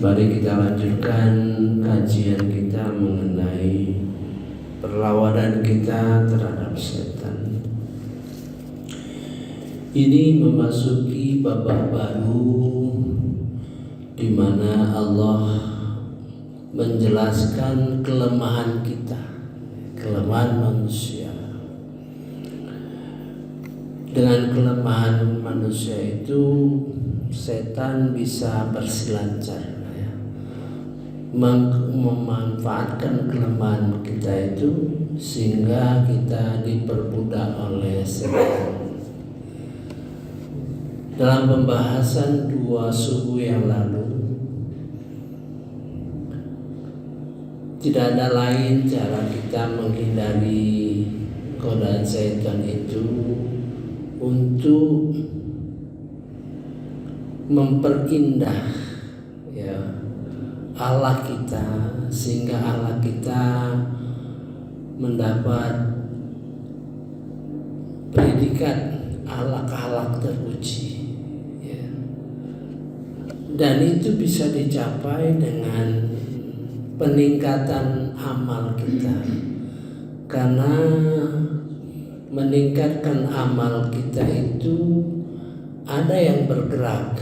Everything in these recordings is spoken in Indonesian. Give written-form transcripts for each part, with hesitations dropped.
Mari kita lanjutkan kajian kita mengenai perlawanan kita terhadap setan. Ini memasuki babak baru di mana Allah menjelaskan kelemahan kita, kelemahan manusia. Dengan kelemahan manusia itu setan bisa berselancar, memanfaatkan kelemahan kita itu sehingga kita diperbudak oleh setan. Dalam pembahasan 2 subuh yang lalu, tidak ada lain cara kita menghindari godaan setan itu untuk memperindah Allah kita, sehingga Allah kita mendapat predikat akhlak terpuji, dan itu bisa dicapai dengan peningkatan amal kita. Karena meningkatkan amal kita itu ada yang bergerak,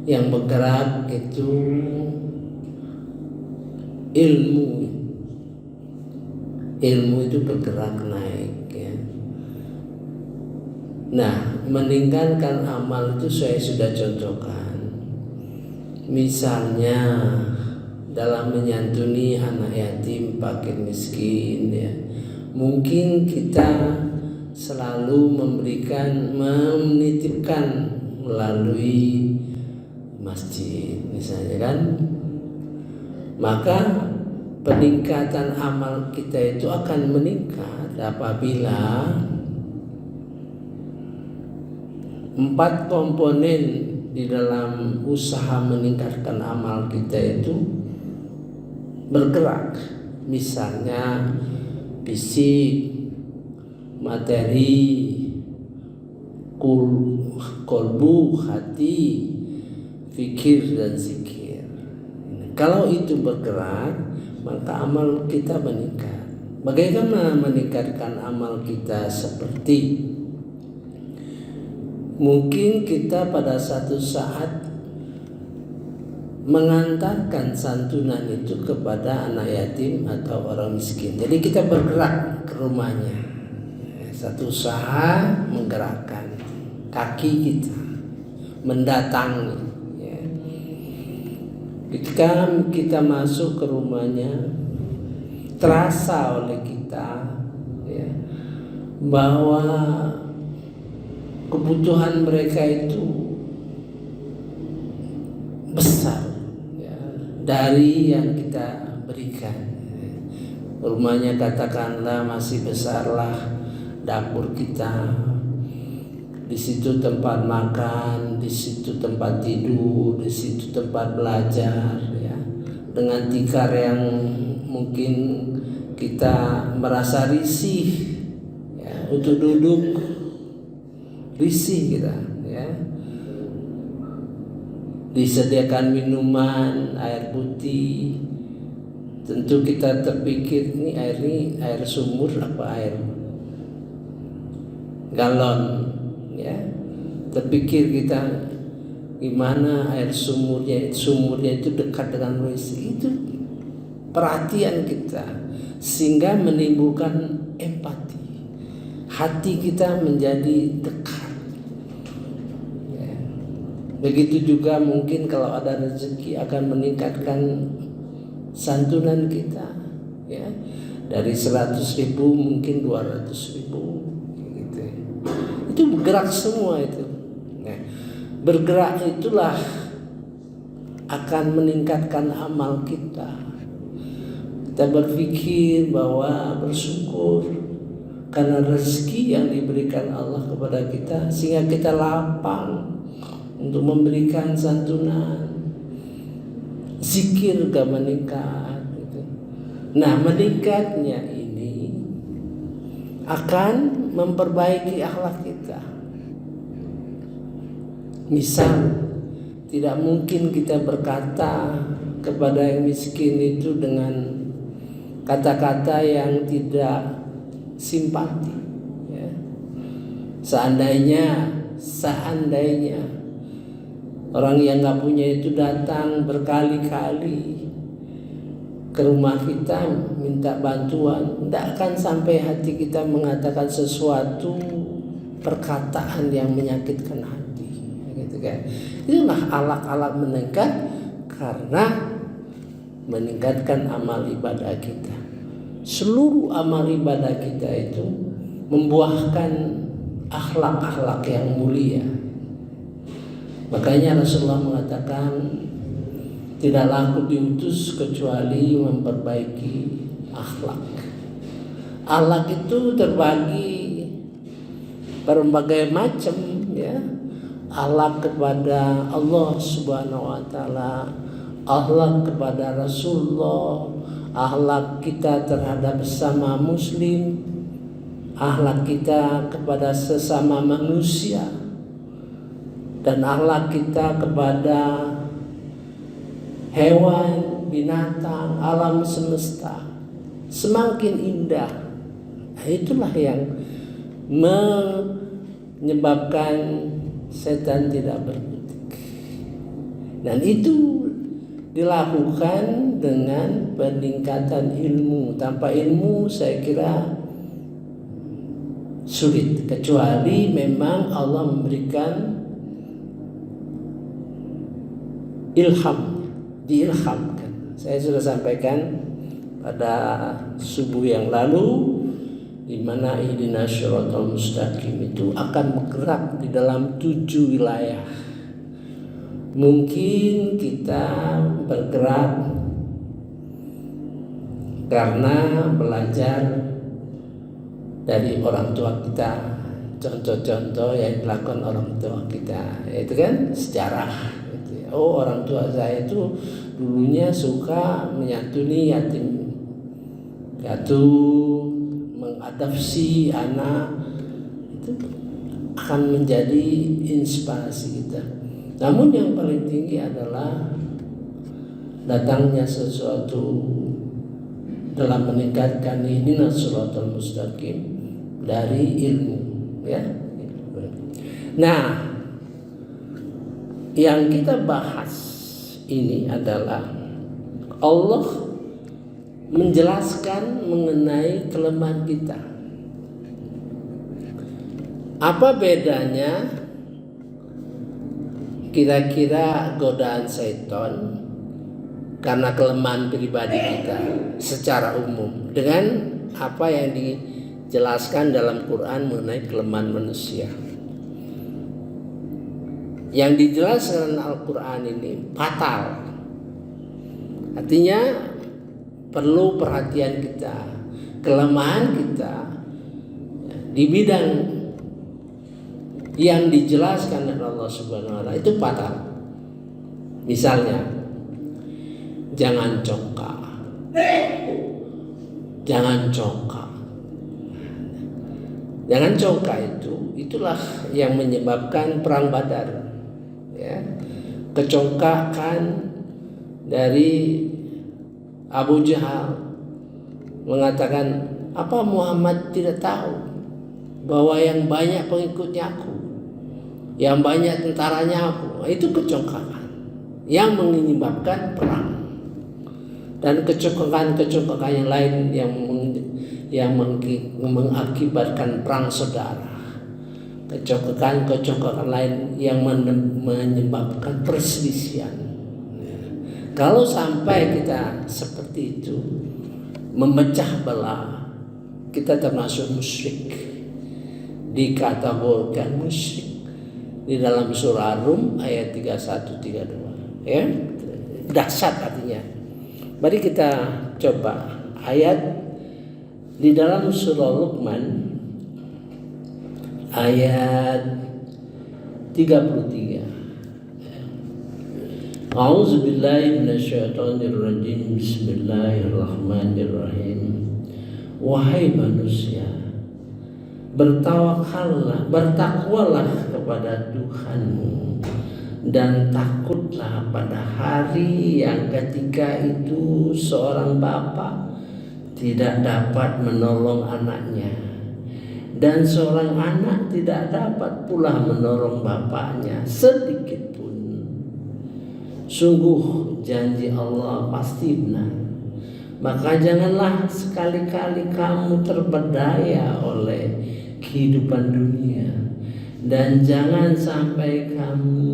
yang bergerak itu ilmu itu bergerak naik, Nah, meningkatkan amal itu saya sudah contohkan. Misalnya dalam menyantuni anak yatim, fakir miskin, mungkin kita selalu menitipkan melalui masjid misalnya kan, maka peningkatan amal kita itu akan meningkat apabila 4 komponen di dalam usaha meningkatkan amal kita itu bergerak. Misalnya fisik, materi, kolbu, hati, fikir dan zikir. Kalau itu bergerak, maka amal kita meningkat. Bagaimana meningkatkan amal kita? Seperti mungkin kita pada satu saat mengantarkan santunan itu kepada anak yatim atau orang miskin. Jadi kita bergerak ke rumahnya. Satu usaha menggerakkan kaki kita, mendatangi. Ketika kita masuk ke rumahnya, terasa oleh kita bahwa kebutuhan mereka itu besar dari yang kita berikan. Rumahnya katakanlah masih besarlah dapur kita, di situ tempat makan, di situ tempat tidur, di situ tempat belajar, dengan tikar yang mungkin kita merasa risih, untuk duduk risih kita, disediakan minuman, air putih. Tentu kita terpikir ini air sumur apa air galon, terpikir kita gimana air sumurnya itu dekat dengan WC. Itu perhatian kita sehingga menimbulkan empati, hati kita menjadi dekat. Begitu juga mungkin kalau ada rezeki akan meningkatkan santunan kita, dari 100.000 mungkin 200.000. Itu bergerak semua itu. Bergerak itulah akan meningkatkan amal kita. Kita berpikir bahwa bersyukur karena rezeki yang diberikan Allah kepada kita, sehingga kita lapang untuk memberikan santunan. Zikir gak meningkat gitu. Nah, meningkatnya ini akan memperbaiki akhlak kita. Misal tidak mungkin kita berkata kepada yang miskin itu dengan kata-kata yang tidak simpati. Ya. Seandainya orang yang nggak punya itu datang berkali-kali ke rumah kita minta bantuan, tidak akan sampai hati kita mengatakan sesuatu perkataan yang menyakitkan hati, gitu kan? Itulah alak-alak meningkat karena meningkatkan amal ibadah kita. Seluruh amal ibadah kita itu membuahkan akhlak-akhlak yang mulia. Makanya Rasulullah mengatakan, tidaklah aku diutus kecuali memperbaiki akhlak. Akhlak itu terbagi berbagai macam, ya. Akhlak kepada Allah Subhanahu wa taala, akhlak kepada Rasulullah, akhlak kita terhadap sesama muslim, akhlak kita kepada sesama manusia, dan akhlak kita kepada hewan, binatang, alam semesta. Semakin indah, itulah yang menyebabkan setan tidak berkutik. Dan itu dilakukan dengan peningkatan ilmu. Tanpa ilmu saya kira sulit, kecuali memang Allah memberikan ilham, diilhamkan. Saya sudah sampaikan pada subuh yang lalu, di mana ihdinas siratal mustaqim itu akan bergerak di dalam 7 wilayah. Mungkin kita bergerak karena belajar dari orang tua kita, contoh-contoh yang dilakukan orang tua kita, itu kan sejarah. Oh, orang tua saya itu dulunya suka menyantuni yatim piatu, mengadopsi anak, itu akan menjadi inspirasi kita. Namun yang paling tinggi adalah datangnya sesuatu dalam meningkatkan ihdinas siratal mustaqim dari ilmu, ya. Nah, yang kita bahas ini adalah Allah menjelaskan mengenai kelemahan kita. Apa bedanya kira-kira godaan setan karena kelemahan pribadi kita secara umum dengan apa yang dijelaskan dalam Quran mengenai kelemahan manusia? Yang dijelaskan Al-Quran ini fatal, artinya perlu perhatian kita. Kelemahan kita di bidang yang dijelaskan oleh Allah Subhanahu wa taala itu fatal. Misalnya, jangan congkak. Jangan congkak. Jangan congkak itulah yang menyebabkan perang Badar. Ya, kecongkakan dari Abu Jahal mengatakan, apa Muhammad tidak tahu bahwa yang banyak pengikutnya aku, yang banyak tentaranya aku? Itu kecongkakan yang menyebabkan perang. Dan kecongkakan yang lain yang mengakibatkan perang saudara. Kecongkakan lain yang menyebabkan perselisihan. Kalau sampai kita seperti itu, memecah belah, kita termasuk musyrik, dikategorikan musyrik di dalam surah Rum ayat 31-32. Ya, dahsyat artinya. Mari kita coba ayat di dalam surah Luqman ayat 33. A'udzu billahi minasyaitonir rajim. Bismillahirrahmanirrahim. Wahai manusia, bertakwalah kepada Tuhanmu Dan takutlah pada hari yang ketika itu seorang bapak tidak dapat menolong anaknya, dan seorang anak tidak dapat pula menolong bapaknya sedikit pun. Sungguh janji Allah pasti benar. Maka janganlah sekali-kali kamu terpedaya oleh kehidupan dunia, dan jangan sampai kamu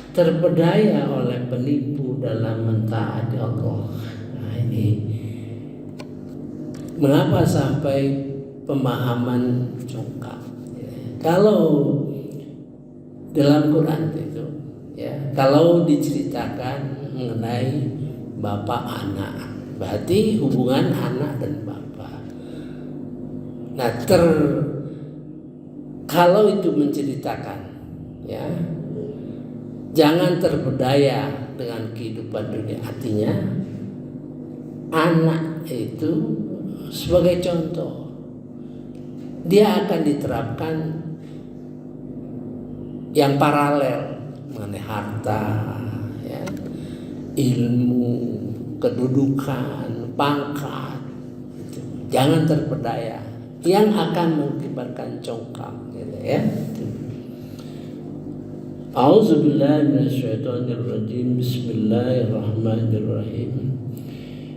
terpedaya oleh penipu dalam mentaati Allah. Nah, ini mengapa sampai pemahaman congkak. Kalau dalam Quran itu, kalau diceritakan mengenai bapak anak, berarti hubungan anak dan bapak. Nah, kalau itu menceritakan, jangan terpedaya dengan kehidupan dunia. Artinya anak itu sebagai contoh, dia akan diterapkan yang paralel mengenai harta, ilmu, kedudukan, pangkat. Jangan terpedaya yang akan mengakibatkan congkak, A'udzubillahi minasyaitonirrajim. Bismillahirrahmanirrahim.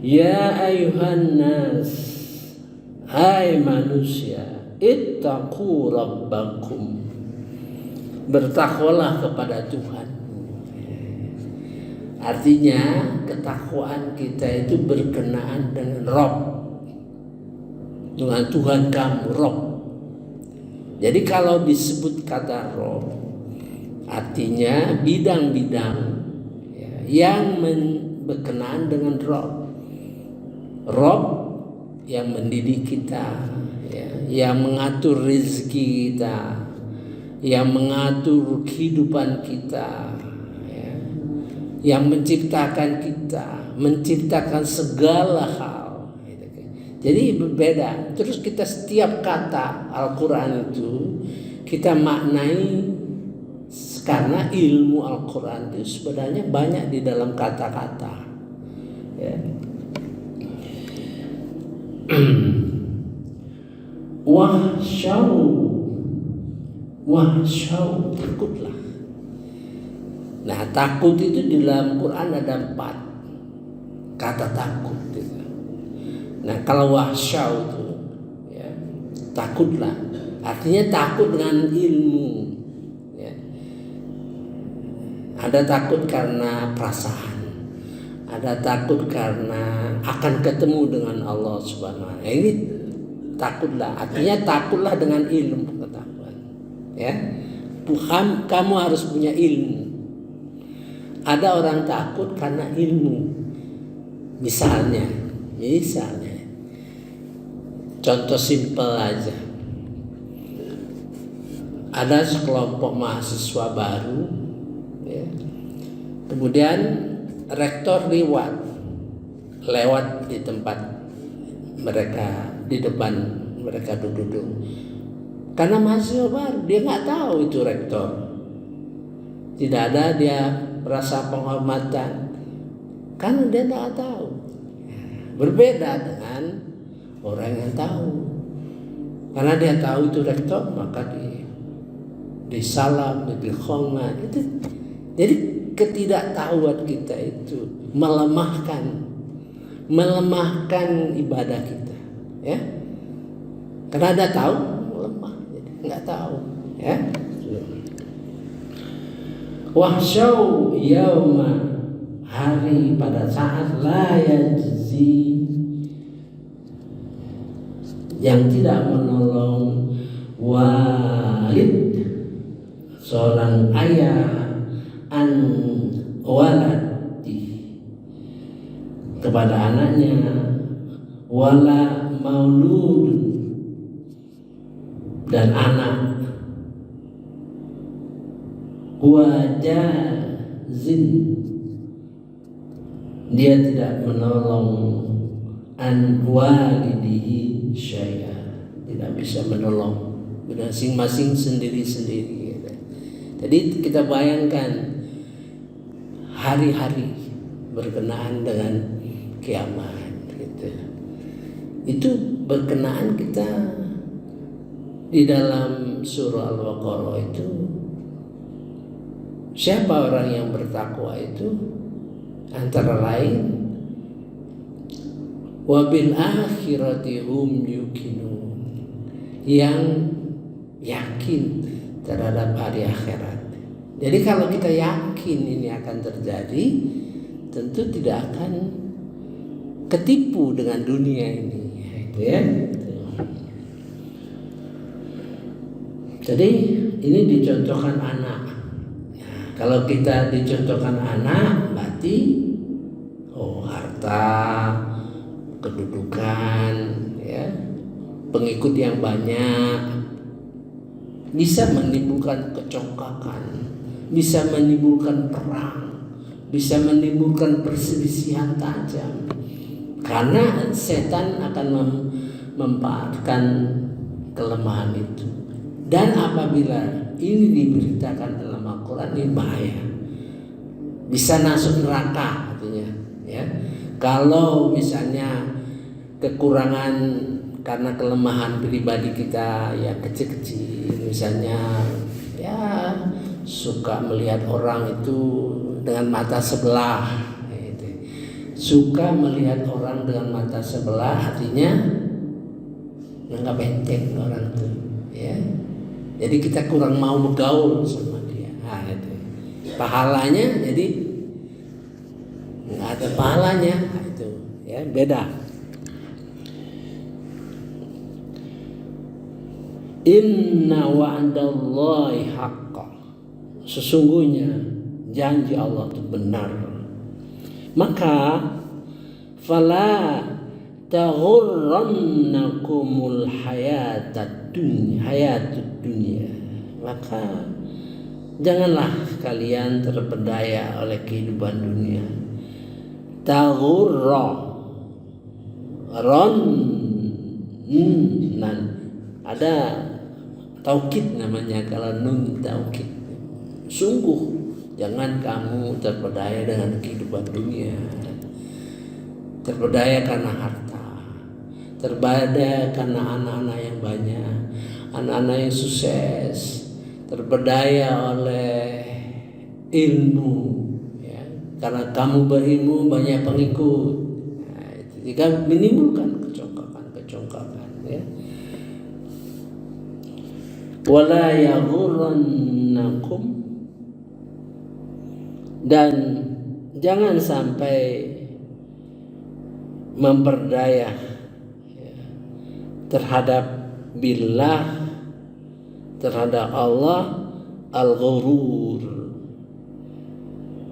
Ya ayuhan nas, hai manusia, ittaqu rabbakum, bertakwalah kepada Tuhan. Artinya ketakwaan kita itu berkenaan dengan Rabb, dengan Tuhan kamu, Rabb. Jadi kalau disebut kata Rabb, artinya bidang-bidang yang berkenaan dengan Rabb. Rabb yang mendidik kita, yang mengatur rezeki kita, yang mengatur kehidupan kita, yang menciptakan kita, menciptakan segala hal. Jadi berbeda. Terus kita setiap kata Al-Quran itu kita maknai, karena ilmu Al-Quran itu sebenarnya banyak di dalam kata-kata. Wahsyau, takutlah. Nah, takut itu di dalam Quran ada 4 kata takut. Nah, kalau wahsyau itu takutlah, artinya takut dengan ilmu. Ada takut karena perasaan, ada takut karena akan ketemu dengan Allah Subhanahu wa Ta'ala. Ini takutlah, artinya takutlah dengan ilmu pengetahuan. Kamu harus punya ilmu. Ada orang takut karena ilmu. Misalnya, contoh simpel aja. Ada sekelompok mahasiswa baru, kemudian rektor lewat di tempat mereka, di depan mereka duduk. Karena mahasiswa baru, dia nggak tahu itu rektor. Tidak ada dia rasa penghormatan, karena dia nggak tahu. Berbeda dengan orang yang tahu. Karena dia tahu itu rektor, maka disalam, dihormat. Itu. Jadi ketidaktahuan kita itu melemahkan ibadah kita, Karena ada tahu, lemah, jadi nggak tahu, Wahsyau yauma, hari pada saat la yajzi, yang tidak menolong walid, seorang ayah, an waladi, kepada anaknya, wala maulud, dan anak, wajazin, dia tidak menolong an walidihi syai'a, tidak bisa menolong, masing-masing sendiri-sendiri. Jadi kita bayangkan hari-hari berkenaan dengan kiamat gitu. Itu berkenaan kita di dalam surah Al-Baqarah itu, siapa orang yang bertakwa itu antara lain wabil akhirati hum yuqinun, yang yakin terhadap hari akhirat. Jadi kalau kita yakin ini akan terjadi, tentu tidak akan ketipu dengan dunia ini, gitu ya. Jadi ini dicontohkan anak. Nah, kalau kita dicontohkan anak, berarti harta, kedudukan, ya, pengikut yang banyak, bisa menimbulkan kecongkakan, bisa menimbulkan perang, bisa menimbulkan perselisihan tajam, karena setan akan memanfaatkan kelemahan itu. Dan apabila ini diberitakan dalam Al-Quran, ini bahaya, bisa masuk neraka artinya, ya. Kalau misalnya kekurangan karena kelemahan pribadi kita yang kecil-kecil, misalnya ya suka melihat orang itu dengan mata sebelah, gitu. Suka melihat orang dengan mata sebelah artinya nggak benteng orang itu, ya. Jadi kita kurang mau bergaul sama dia. Nah, itu pahalanya jadi nggak ada pahalanya. Nah, itu ya beda. Inna wa'dallahi haqqa, sesungguhnya janji Allah itu benar. Maka fala taghurrannakumul hayatud dunya, maka janganlah kalian terpedaya oleh kehidupan dunia. Taghurra ada taukid namanya, kalau nun taukid, sungguh jangan kamu terpedaya dengan kehidupan dunia, terpedaya karena harta, terpedaya karena anak-anak yang banyak, anak-anak yang sukses, terpedaya oleh ilmu, ya, karena kamu berilmu banyak pengikut. Nah, itu juga menimbulkan kecongkakan, ya. Wala yaghurrannakum, dan jangan sampai memperdaya, ya, terhadap billah, terhadap Allah, al-ghurur,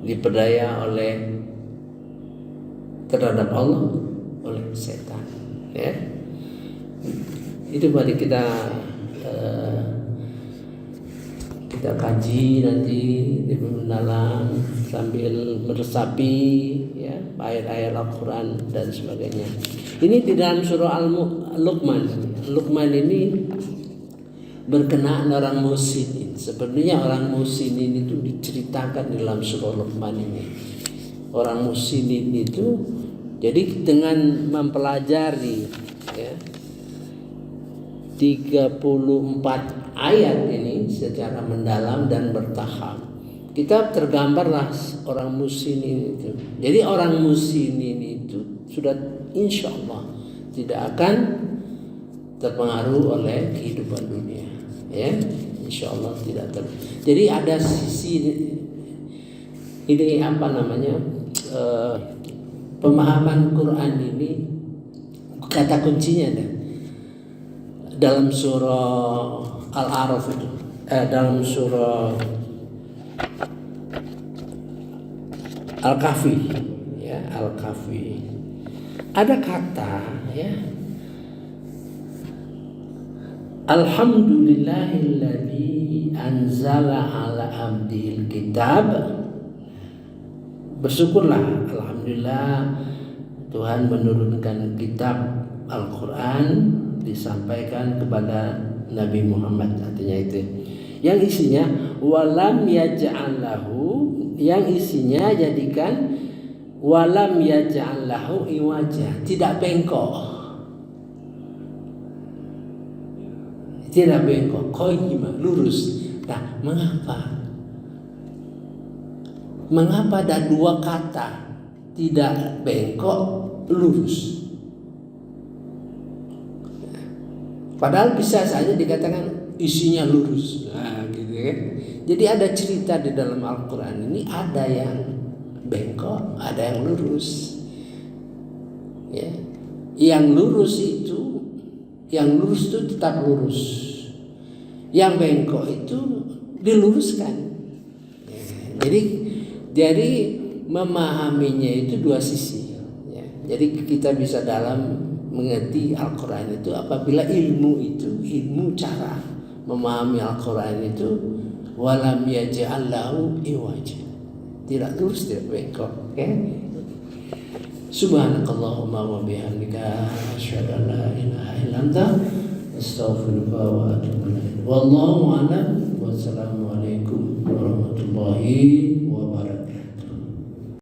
diperdaya oleh terhadap Allah oleh setan, ya. Itu mari kita kaji nanti di mendalam sambil meresapi, ya, ayat-ayat Al-Quran dan sebagainya. Ini di dalam surah Al-Luqman. Luqman ini berkenaan orang musinin. Sebenarnya orang musinin itu diceritakan di dalam surah Luqman ini. Orang musinin itu, jadi dengan mempelajari, ya, 34 ayat ini secara mendalam dan bertahap, kita tergambarlah orang musinin itu. Jadi orang musinin itu sudah insya Allah tidak akan terpengaruh oleh kehidupan dunia, ya, insya Allah tidak Jadi ada sisi ini pemahaman Quran ini, kata kuncinya dalam surah Al-A'raf itu, dalam surah Al-Kahfi, ya, Al-Kahfi ada kata, ya, Alhamdulillahilladzi anzala ala abdil kitab. Bersyukurlah, alhamdulillah, Tuhan menurunkan kitab Al-Quran, disampaikan kepada Nabi Muhammad, artinya itu. yang isinya walam yaj'al lahu, yang isinya jadikan walam yaj'al lahu iwaja, tidak bengkok, tidak bengkok, qayyimah, lurus. Nah, mengapa ada dua kata tidak bengkok, lurus? Padahal bisa saja dikatakan isinya lurus. Nah, gitu kan. Jadi ada cerita di dalam Al-Quran ini, ada yang bengkok, ada yang lurus. Ya. Yang lurus itu tetap lurus. Yang bengkok itu diluruskan. Ya. Jadi memahaminya itu dua sisi. Ya. Jadi kita bisa dalam mengerti Al-Quran itu apabila ilmu cara memahami Al-Quran itu walam yaj'al lahu iwaja, tidak lurus, tidak bengkok. Subhanakallahumma wa bihamdika asyhadu an la ilaha illa anta astaghfiruka wa atubu ilaik. Wallahu a'lam. Wassalamu alaikum warahmatullahi